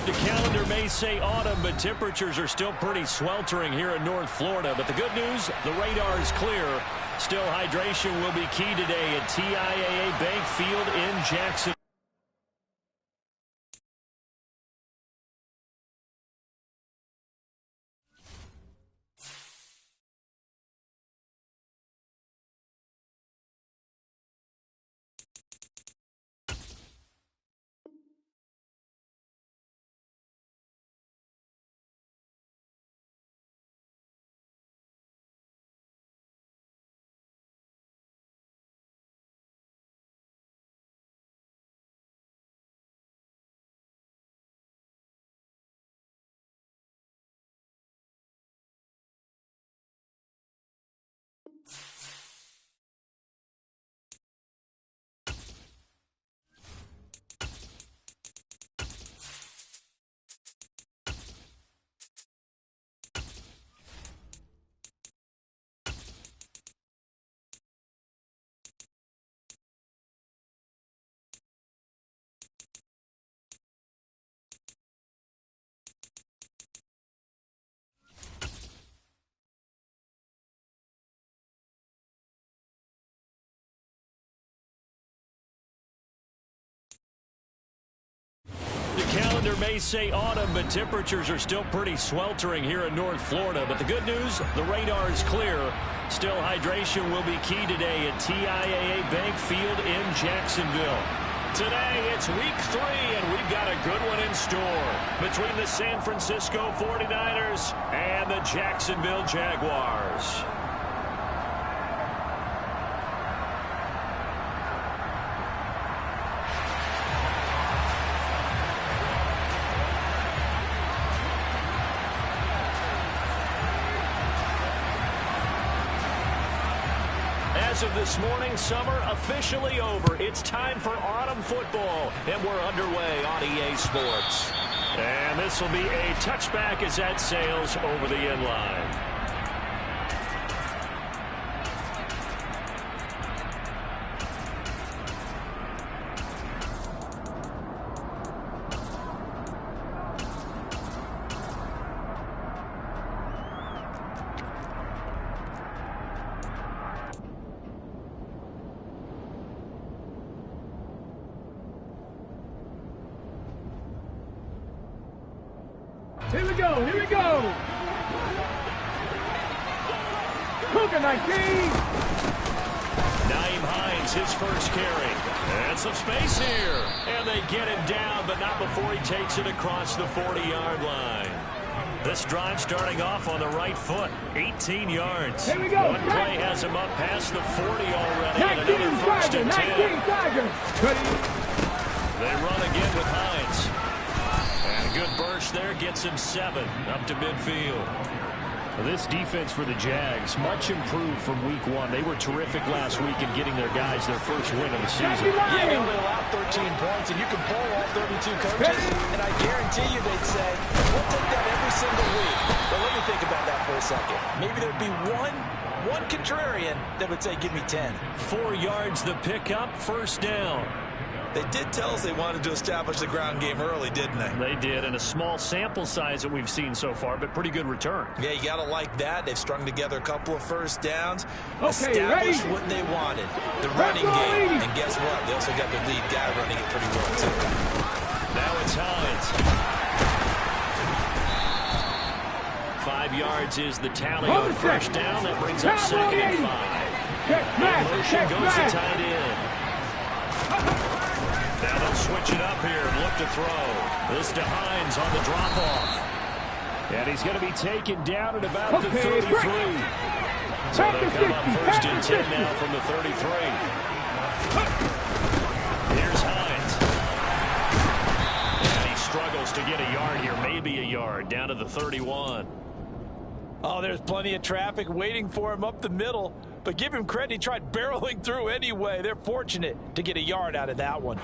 The calendar may say autumn, but temperatures are still pretty sweltering here in North Florida. But the good news, the radar is clear. Still, hydration will be key today at TIAA Bank Field in Jackson. The calendar may say autumn, but temperatures are still pretty sweltering here in North Florida. But the good news, the radar is clear. Still, hydration will be key today at TIAA Bank Field in Jacksonville. Today, it's week 3, and we've got a good one in store between the San Francisco 49ers and the Jacksonville Jaguars. As of this morning, summer officially over. It's time for autumn football, and we're underway on EA Sports. And this will be a touchback as that sails over the end line. Here we go, here we go! Cougar 19! Nyheim Hines, his first carry. And some space here. And they get him down, but not before he takes it across the 40-yard line. This drive starting off on the right foot. 18 yards. Here we go. One play has him up past the 40 already. And another first and 10. They run again with Hines. And a good burst there gets him 7 up to midfield. This defense for the Jags, much improved from week 1. They were terrific last week in getting their guys their first win of the season. Yeah, they only allowed 13 points, and you can poll all 32 coaches, and I guarantee you they'd say, we'll take that every single week. But let me think about that for a second. Maybe there'd be one contrarian that would say, give me 10. 4 yards the pickup, first down. They did tell us they wanted to establish the ground game early, didn't they? They did, and a small sample size that we've seen so far, but pretty good return. Yeah, you got to like that. They've strung together a couple of first downs, Okay, established ready? what they wanted, the running game. And guess what? They also got the lead guy running it pretty well, too. Now it's Hines. 5 yards is the tally on first down. That brings up second and 5. In motion goes the tight end. Now they'll switch it up here and look to throw. This to Hines on the drop-off. And he's going to be taken down at about the 33. So they'll come up first and 10 now from the 33. Here's Hines. And he struggles to get a yard here, maybe a yard, down to the 31. Oh, there's plenty of traffic waiting for him up the middle. But give him credit, he tried barreling through anyway. They're fortunate to get a yard out of that one.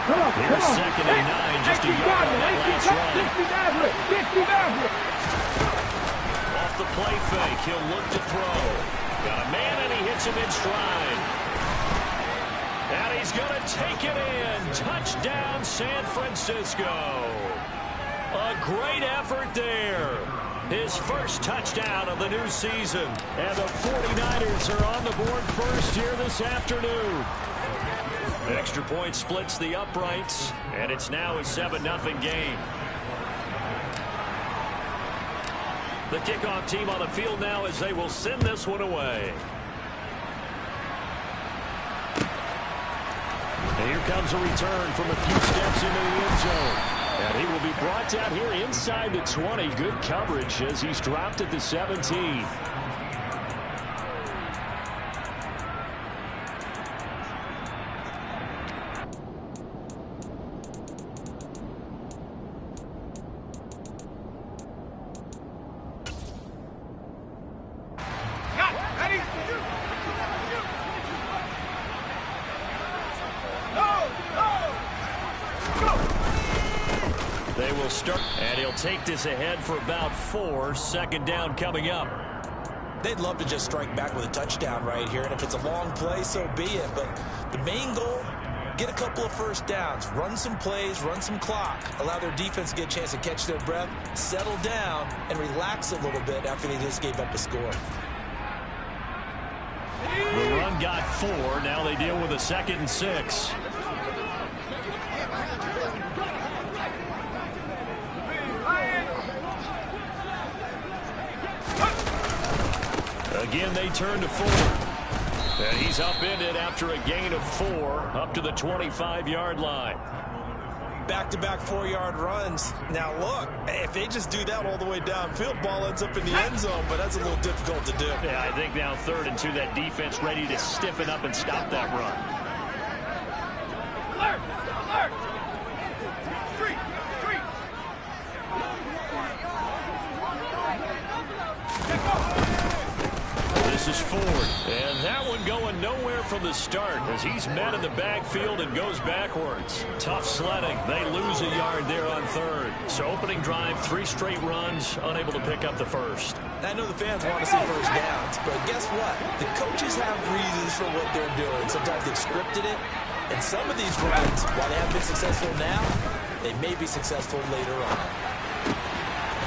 Here's second and 9, just a yard on that last run. Off the play fake, he'll look to throw. Got a man, and he hits him in stride. And he's going to take it in. Touchdown, San Francisco. A great effort there. His first touchdown of the new season. And the 49ers are on the board first here this afternoon. Extra point splits the uprights, and it's now a 7-0 game. The kickoff team on the field now as they will send this one away. And here comes a return from a few steps into the end zone. And he will be brought down here inside the 20. Good coverage as he's dropped at the 17. They will start, and he'll take this ahead for about 4. Second down coming up. They'd love to just strike back with a touchdown right here, and if it's a long play, so be it. But the main goal, get a couple of first downs, run some plays, run some clock, allow their defense to get a chance to catch their breath, settle down, and relax a little bit after they just gave up a score. The run got 4. Now they deal with a 2nd and 6. Again, they turn to Ford. And he's upended after a gain of 4 up to the 25-yard line. Back-to-back 4-yard runs. Now, look, if they just do that all the way downfield, ball ends up in the end zone, but that's a little difficult to do. Yeah, I think now 3rd and 2, that defense ready to stiffen up and stop that run. Alert! Alert! Street! Street! This is Ford, and that one going nowhere from the start as he's met in the backfield and goes backwards. Tough sledding. They lose a yard there on 3rd. So opening drive, 3 straight runs, unable to pick up the first. I know the fans want to see first downs, but guess what? The coaches have reasons for what they're doing. Sometimes they've scripted it, and some of these runs, while they haven't been successful now, they may be successful later on.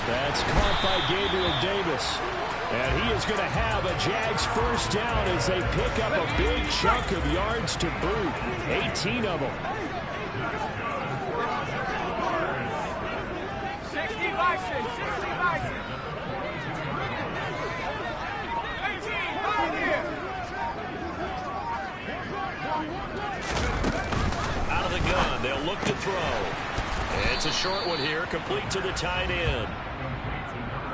That's caught by Gabriel Davis. And he is going to have a Jags first down as they pick up a big chunk of yards to boot. 18 of them. 60 Bison! 60 Bison! 18! Right here! Out of the gun, they'll look to throw. It's a short one here, complete to the tight end.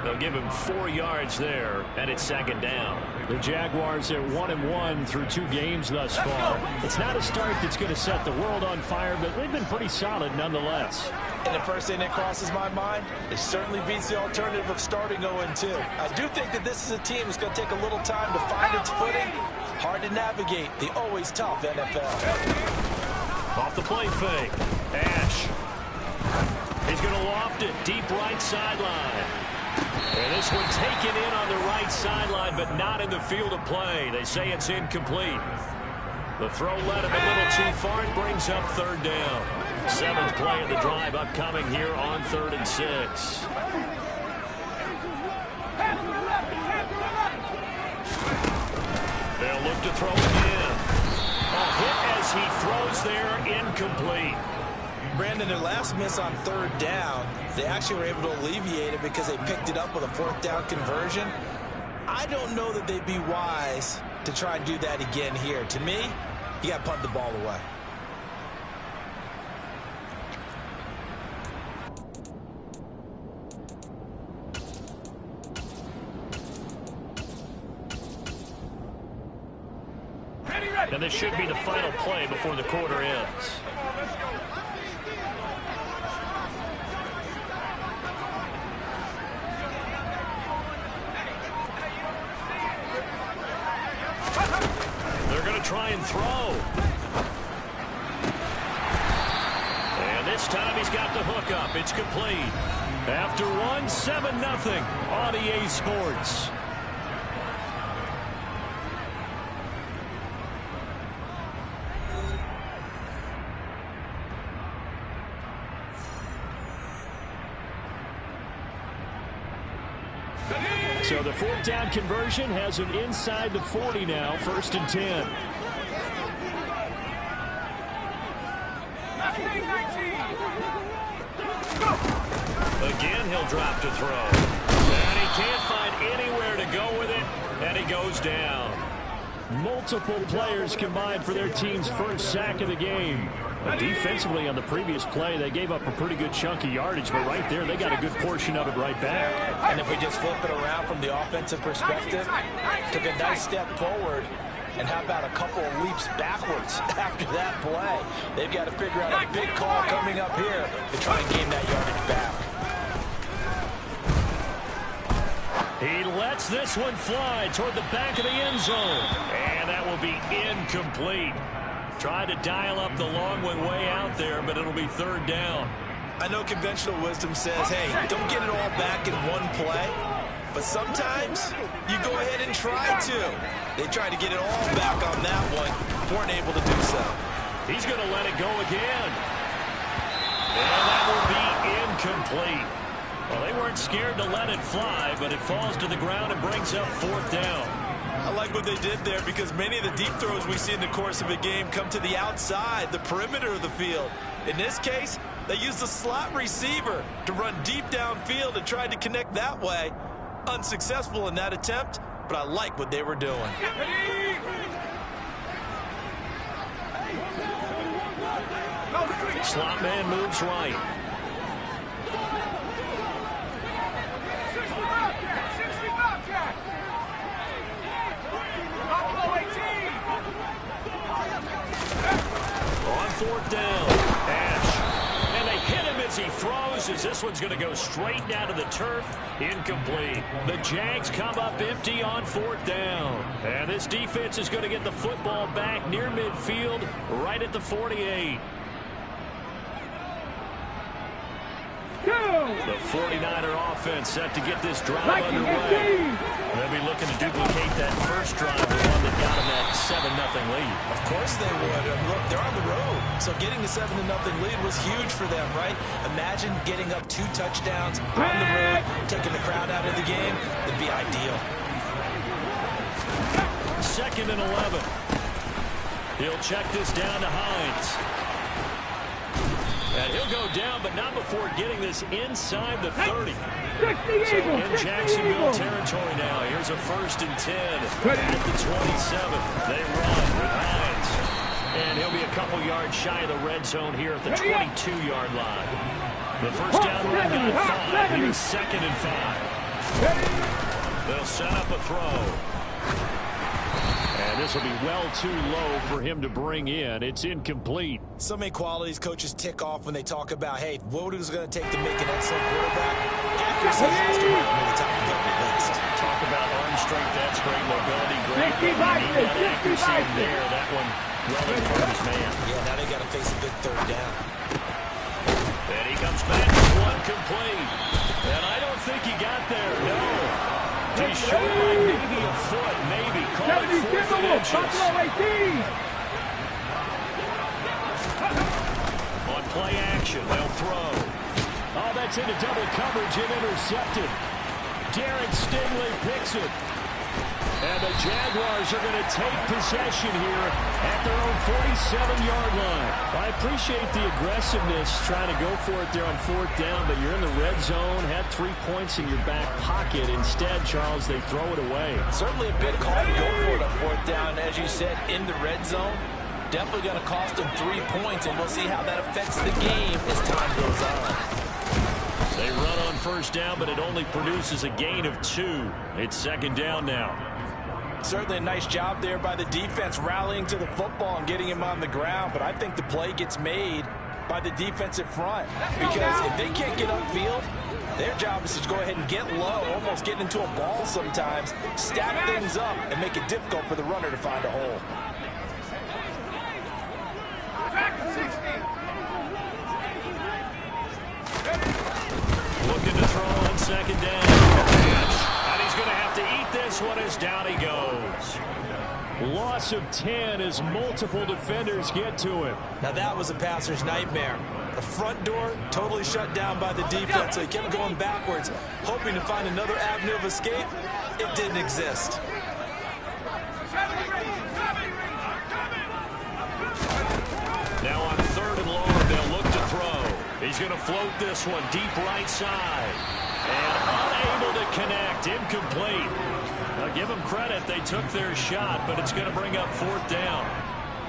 They'll give him 4 yards there, and it's 2nd down. The Jaguars at 1-1 through 2 games thus far. It's not a start that's going to set the world on fire, but they've been pretty solid nonetheless. And the first thing that crosses my mind, it certainly beats the alternative of starting 0-2. I do think that this is a team that's going to take a little time to find its footing. Hard to navigate the always tough NFL. Off the play fake. Ash. He's going to loft it deep right sideline. And this one taken in on the right sideline, but not in the field of play. They say it's incomplete. The throw led him a little too far. It brings up 3rd down. 7th play of the drive upcoming here on 3rd and 6. They'll look to throw again. A hit as he throws there, incomplete. Brandon, their last miss on 3rd down, they actually were able to alleviate it because they picked it up with a 4th down conversion. I don't know that they'd be wise to try and do that again here. To me, you got to punt the ball away. And this should be the final play before the quarter ends. They're going to try and throw. And this time he's got the hook up. It's complete. After 1, 7-0 on EA Sports. So the fourth down conversion has him inside the 40 now, 1st and 10. Again, he'll drop to throw. And he can't find anywhere to go with it, and he goes down. Multiple players combined for their team's first sack of the game. But defensively on the previous play, they gave up a pretty good chunk of yardage, but right there, they got a good portion of it right back. And if we just flip it around from the offensive perspective, took a nice step forward, and how about a couple of leaps backwards after that play? They've got to figure out a big call coming up here to try and gain that yardage back. He lets this one fly toward the back of the end zone. And that will be incomplete. Tried to dial up the long one way out there, but it'll be 3rd down. I know conventional wisdom says, hey, don't get it all back in one play. But sometimes you go ahead and try to. They tried to get it all back on that one. Weren't able to do so. He's going to let it go again. And that will be incomplete. Well, they weren't scared to let it fly, but it falls to the ground and brings up 4th down. I like what they did there because many of the deep throws we see in the course of a game come to the outside, the perimeter of the field. In this case, they used the slot receiver to run deep downfield and tried to connect that way. Unsuccessful in that attempt, but I like what they were doing. Slot man moves right. On 4th down, Ash. And they hit him as he throws, as this one's going to go straight down to the turf. Incomplete. The Jags come up empty on 4th down. And this defense is going to get the football back near midfield, right at the 48. The 49er offense set to get this drive underway. They'll be looking to duplicate that first drive, the one that got them that 7-0 lead. Of course they would. Look, they're on the road. So getting the 7-0 lead was huge for them, right? Imagine getting up 2 touchdowns on the road, taking the crowd out of the game. It'd be ideal. 2nd and 11. He'll check this down to Hines. And he'll go down, but not before getting this inside the 30. So in Jacksonville territory now. Here's a 1st and 10 at the 27. They run with Hines. And he'll be a couple yards shy of the red zone here at the 22-yard line. The first down run got 5. Here's 2nd and 5. They'll set up a throw. And this will be well too low for him to bring in. It's incomplete. So many qualities coaches tick off when they talk about, hey, what is it going to take to make an excellent quarterback? Accuracy has to be near the top of every list. Talk about arm strength, that's great. Mobility, great. You need that accuracy in there. That one well in front of his man. Yeah, now they got to face a big 3rd down. And he comes back with one complete. And I don't think he got there, no. He's short by maybe a foot, maybe. Call it 4th inches. On play action, they'll throw. Oh, that's into double coverage and intercepted. Derek Stingley picks it. And the Jaguars are going to take possession here at their own 47-yard line. I appreciate the aggressiveness trying to go for it there on 4th down, but you're in the red zone, had 3 points in your back pocket. Instead, Charles, they throw it away. Certainly a big call to go for it on 4th down. As you said, in the red zone, definitely going to cost them 3 points, and we'll see how that affects the game as time goes on. They run on 1st down, but it only produces a gain of 2. It's 2nd down now. Certainly a nice job there by the defense rallying to the football and getting him on the ground, but I think the play gets made by the defensive front because if they can't get upfield, their job is to go ahead and get low, almost get into a ball sometimes, stack things up, and make it difficult for the runner to find a hole. Looking to throw on 2nd down. And he's going to have to eat this one as down he goes. Loss loss of 10 as multiple defenders get to him. Now that was a passer's nightmare. The front door totally shut down by the defense, so he kept going backwards, hoping to find another avenue of escape. It didn't exist. Now on 3rd and long, they'll look to throw. He's going to float this one deep right side. And unable to connect. Incomplete. Now give them credit. They took their shot, but it's going to bring up 4th down.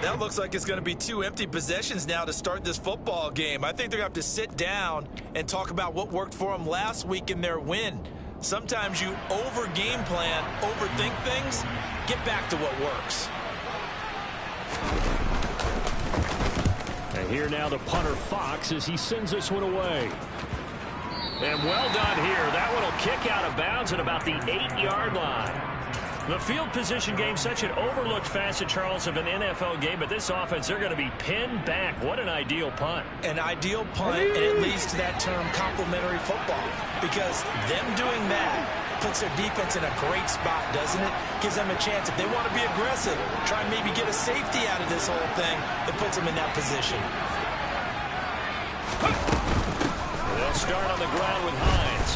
That looks like it's going to be 2 empty possessions now to start this football game. I think they're going to have to sit down and talk about what worked for them last week in their win. Sometimes you over-game plan, overthink things, get back to what works. And here now the punter Fox as he sends this one away. And well done here. That one will kick out of bounds at about the 8-yard line. The field position game, such an overlooked facet, Charles, of an NFL game, but this offense, they're going to be pinned back. What an ideal punt. An ideal punt, and it leads to that term complementary football, because them doing that puts their defense in a great spot, doesn't it? Gives them a chance. If they want to be aggressive, try and maybe get a safety out of this whole thing, it puts them in that position. They'll start on the ground with Hines.